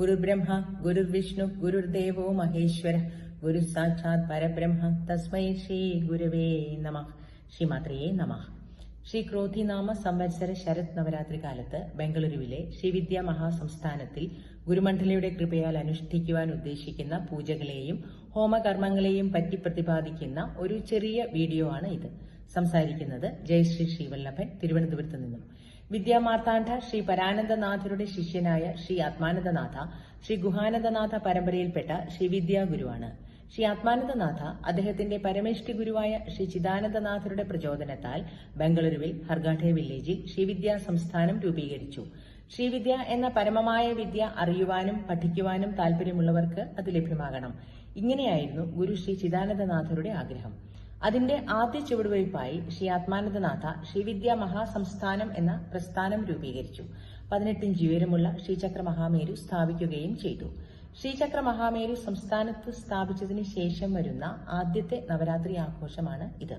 ഗുരുബ്രഹ്മ ഗുരുർവിഷ്ണു ഗുരുർദേവോ മഹേശ്വര ഗുരു സാക്ഷാത് പരബ്രഹ്മ തസ്മൈ ശ്രീ ഗുരവേ നമഃ. ശ്രീമാത്രയേ നമഃ. ശ്രീ ക്രോധിനാമ സംവത്സര ശരത് നവരാത്രി കാലത്ത് ബംഗളൂരുവിലെ ശ്രീവിദ്യാ മഹാസംസ്ഥാനത്തിൽ ഗുരുമണ്ഡലയുടെ കൃപയാൽ അനുഷ്ഠിക്കുവാൻ ഉദ്ദേശിക്കുന്ന പൂജകളെയും ഹോമകർമ്മങ്ങളെയും പറ്റി പ്രതിപാദിക്കുന്ന ഒരു ചെറിയ വീഡിയോ ആണ് ഇത്. സംസാരിക്കുന്നത് ജയശ്രീ ശ്രീവല്ലഭൻ, തിരുവനന്തപുരത്ത് നിന്നും. വിദ്യാമാർത്താണ്ഡ ശ്രീ പരാനന്ദനാഥരുടെ ശിഷ്യനായ ശ്രീ ആത്മാനന്ദനാഥ ശ്രീ ഗുഹാനന്ദനാഥ പരമ്പരയിൽപ്പെട്ട ശ്രീവിദ്യാ ഗുരുവാണ്. ശ്രീ ആത്മാനന്ദനാഥ അദ്ദേഹത്തിന്റെ പരമേഷ്ഠി ഗുരുവായ ശ്രീ ചിദാനന്ദനാഥരുടെ പ്രചോദനത്താൽ ബംഗളൂരുവിൽ ഹർഗാഠെ വില്ലേജിൽ ശ്രീവിദ്യാ സംസ്ഥാനം രൂപീകരിച്ചു. ശ്രീവിദ്യ എന്ന പരമമായ വിദ്യ അറിയുവാനും പഠിക്കുവാനും താൽപര്യമുള്ളവർക്ക് അത് ലഭ്യമാകണം. ഇങ്ങനെയായിരുന്നു ഗുരു ശ്രീ ചിദാനന്ദനാഥരുടെ ആഗ്രഹം. അതിന്റെ ആദ്യ ചുവടുവയ്പായി ശ്രീ ആത്മാനന്ദനാഥ ശ്രീവിദ്യാ മഹാസംസ്ഥാനം എന്ന പ്രസ്ഥാനം രൂപീകരിച്ചു. 18 ഇഞ്ച് ഉയരമുള്ള ശ്രീചക്ര മഹാമേരു സ്ഥാപിക്കുകയും ചെയ്തു. ശ്രീചക്ര മഹാമേരു സംസ്ഥാനത്ത് സ്ഥാപിച്ചതിന് ശേഷം വരുന്ന ആദ്യത്തെ നവരാത്രി ആഘോഷമാണ് ഇത്.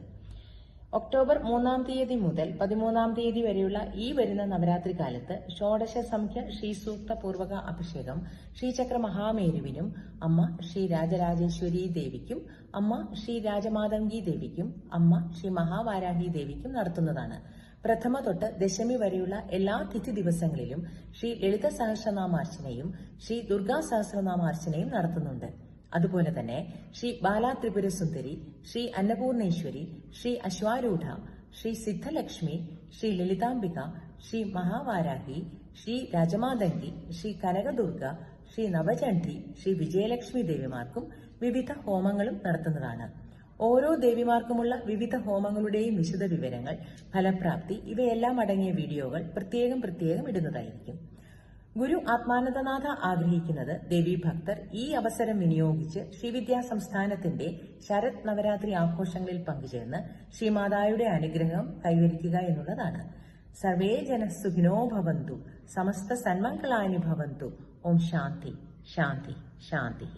ഒക്ടോബർ 3-ാം തീയതി മുതൽ 13-ാം തീയതി വരെയുള്ള ഈ വരുന്ന നവരാത്രി കാലത്ത് ഷോഡശ സംഖ്യ ശ്രീസൂക്ത പൂർവക അഭിഷേകം ശ്രീചക്ര മഹാമേരുവിനും അമ്മ ശ്രീ രാജരാജേശ്വരി ദേവിക്കും അമ്മ ശ്രീ രാജമാതംഗി ദേവിക്കും അമ്മ ശ്രീ മഹാവാരാഹി ദേവിക്കും നടത്തുന്നതാണ്. പ്രഥമ തൊട്ട് ദശമി വരെയുള്ള എല്ലാ തിഥി ദിവസങ്ങളിലും ശ്രീ ലളിത സഹസ്രനാമാർച്ചനയും ശ്രീ ദുർഗാ സഹസ്രനാമാർച്ചനയും നടത്തുന്നുണ്ട്. അതുപോലെ തന്നെ ശ്രീ ബാലാ ത്രിപുര സുന്ദരി, ശ്രീ അന്നപൂർണേശ്വരി, ശ്രീ അശ്വാരൂഢ, ശ്രീ സിദ്ധലക്ഷ്മി, ശ്രീ ലളിതാംബിക, ശ്രീ മഹാവാരാഹി, ശ്രീ രാജമാതംഗി, ശ്രീ കനകദുർഗ, ശ്രീ നവചണ്ഡി, ശ്രീ വിജയലക്ഷ്മി ദേവിമാർക്കും വിവിധ ഹോമങ്ങളും നടത്തുന്നതാണ്. ഓരോ ദേവിമാർക്കുമുള്ള വിവിധ ഹോമങ്ങളുടെയും വിശദ വിവരങ്ങൾ, ഫലപ്രാപ്തി ഇവയെല്ലാം അടങ്ങിയ വീഡിയോകൾ പ്രത്യേകം ഇടുന്നതായിരിക്കും. ഗുരു ആത്മാനന്ദനാഥ ആഗ്രഹിക്കുന്നത് ദേവീഭക്തർ ഈ അവസരം വിനിയോഗിച്ച് ശ്രീവിദ്യാ സംസ്ഥാനത്തിന്റെ ശരത് നവരാത്രി ആഘോഷങ്ങളിൽ പങ്കുചേർന്ന് ശ്രീമാതായുടെ അനുഗ്രഹം കൈവരിക്കുക എന്നുള്ളതാണ്. സർവേ ജന സുഖിനോ ഭവന്തു, സമസ്ത സന്മംഗളാനി ഭവന്തു. ഓം ശാന്തി ശാന്തി ശാന്തി.